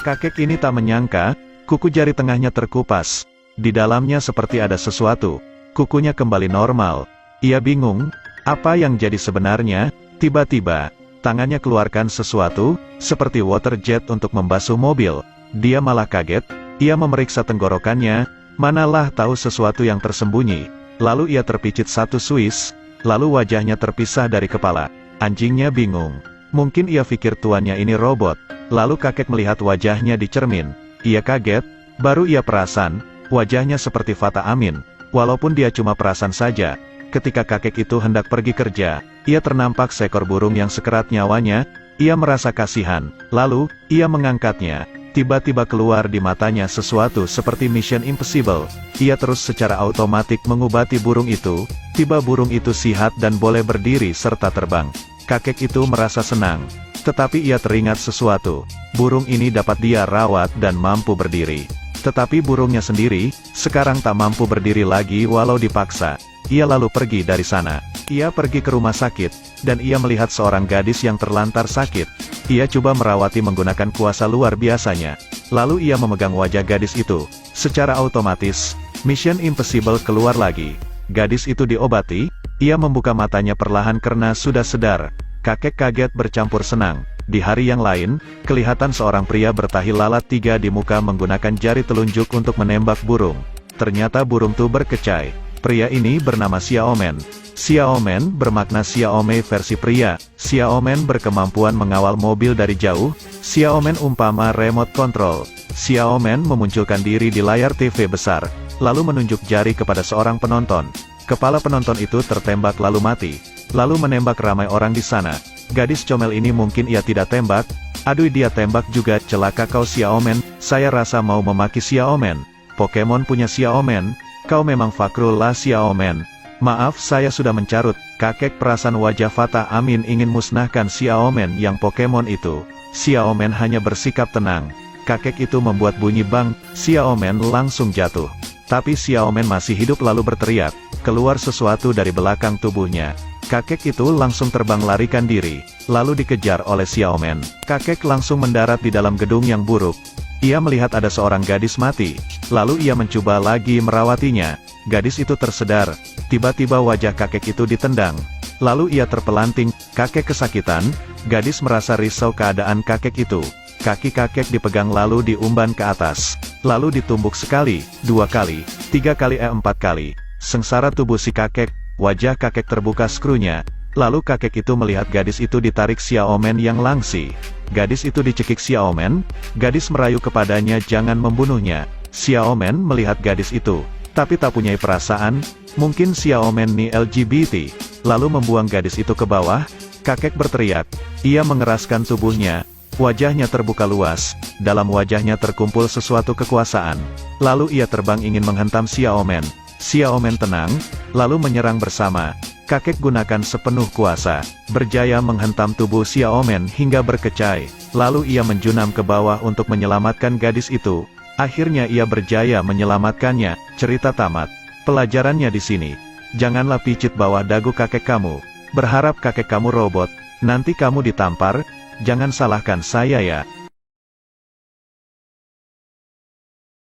Kakek ini tak menyangka, kuku jari tengahnya terkupas. Di dalamnya seperti ada sesuatu. Kukunya kembali normal. Ia bingung, apa yang jadi sebenarnya? Tiba-tiba, tangannya keluarkan sesuatu, seperti water jet untuk membasuh mobil. Dia malah kaget, ia memeriksa tenggorokannya, manalah tahu sesuatu yang tersembunyi. Lalu ia terpicit satu Swiss, lalu wajahnya terpisah dari kepala. Anjingnya bingung. Mungkin ia pikir tuannya ini robot. Lalu kakek melihat wajahnya di cermin. Ia kaget, baru ia perasan, wajahnya seperti Fata Amin. Walaupun dia cuma perasan saja, ketika kakek itu hendak pergi kerja, ia ternampak seekor burung yang sekerat nyawanya. Ia merasa kasihan, lalu, ia mengangkatnya. Tiba-tiba keluar di matanya sesuatu seperti Mission Impossible. Ia terus secara otomatis mengobati burung itu. Tiba burung itu sihat dan boleh berdiri serta terbang. Kakek itu merasa senang. Tetapi ia teringat sesuatu. Burung ini dapat dia rawat dan mampu berdiri. Tetapi burungnya sendiri, sekarang tak mampu berdiri lagi walau dipaksa. Ia lalu pergi dari sana. Ia pergi ke rumah sakit, dan ia melihat seorang gadis yang terlantar sakit. Ia coba merawati menggunakan kuasa luar biasanya. Lalu ia memegang wajah gadis itu. Secara otomatis, Mission Impossible keluar lagi. Gadis itu diobati, ia membuka matanya perlahan karena sudah sedar. Kakek kaget bercampur senang. Di hari yang lain, kelihatan seorang pria bertahi lalat 3 di muka menggunakan jari telunjuk untuk menembak burung. Ternyata burung itu berkecai. Pria ini bernama Xiaomen. Xiaomen bermakna Xiaomi versi pria. Xiaomen berkemampuan mengawal mobil dari jauh. Xiaomen umpama remote control. Xiaomen memunculkan diri di layar TV besar, lalu menunjuk jari kepada seorang penonton. Kepala penonton itu tertembak lalu mati. Lalu menembak ramai orang di sana. Gadis comel ini mungkin ia tidak tembak. Aduh, dia tembak juga. Celaka kau Xiaomen. Saya rasa mau memaki Xiaomen. Pokemon punya Xiaomen. Kau memang fakrul lah Xiaomen. Maaf, saya sudah mencarut. Kakek perasan wajah Fata Amin ingin musnahkan Xiaomen yang Pokemon itu. Xiaomen hanya bersikap tenang. Kakek itu membuat bunyi bang. Xiaomen langsung jatuh. Tapi Xiaomen masih hidup lalu berteriak. Keluar sesuatu dari belakang tubuhnya. Kakek itu langsung terbang larikan diri, lalu dikejar oleh Xiaomen. Kakek langsung mendarat di dalam gedung yang buruk. Ia melihat ada seorang gadis mati, lalu ia mencoba lagi merawatinya. Gadis itu tersedar, tiba-tiba wajah kakek itu ditendang. Lalu ia terpelanting, kakek kesakitan, gadis merasa risau keadaan kakek itu. Kaki kakek dipegang lalu diumban ke atas, lalu ditumbuk sekali, 2 kali, 3 kali, 4 kali. Sengsara tubuh si kakek. Wajah kakek terbuka skrunya. Lalu kakek itu melihat gadis itu ditarik Xiaomen yang langsing. Gadis itu dicekik Xiaomen. Gadis merayu kepadanya jangan membunuhnya. Xiaomen melihat gadis itu, tapi tak punya perasaan. Mungkin Xiaomen ni LGBT. Lalu membuang gadis itu ke bawah. Kakek berteriak. Ia mengeraskan tubuhnya. Wajahnya terbuka luas. Dalam wajahnya terkumpul sesuatu kekuasaan. Lalu ia terbang ingin menghentam Xiaomen. Xiaomen tenang, lalu menyerang bersama. Kakek gunakan sepenuh kuasa, berjaya menghentam tubuh Xiaomen hingga berkecai. Lalu ia menjunam ke bawah untuk menyelamatkan gadis itu. Akhirnya ia berjaya menyelamatkannya. Cerita tamat. Pelajarannya di sini. Janganlah picit bawah dagu kakek kamu. Berharap kakek kamu robot, nanti kamu ditampar. Jangan salahkan saya ya.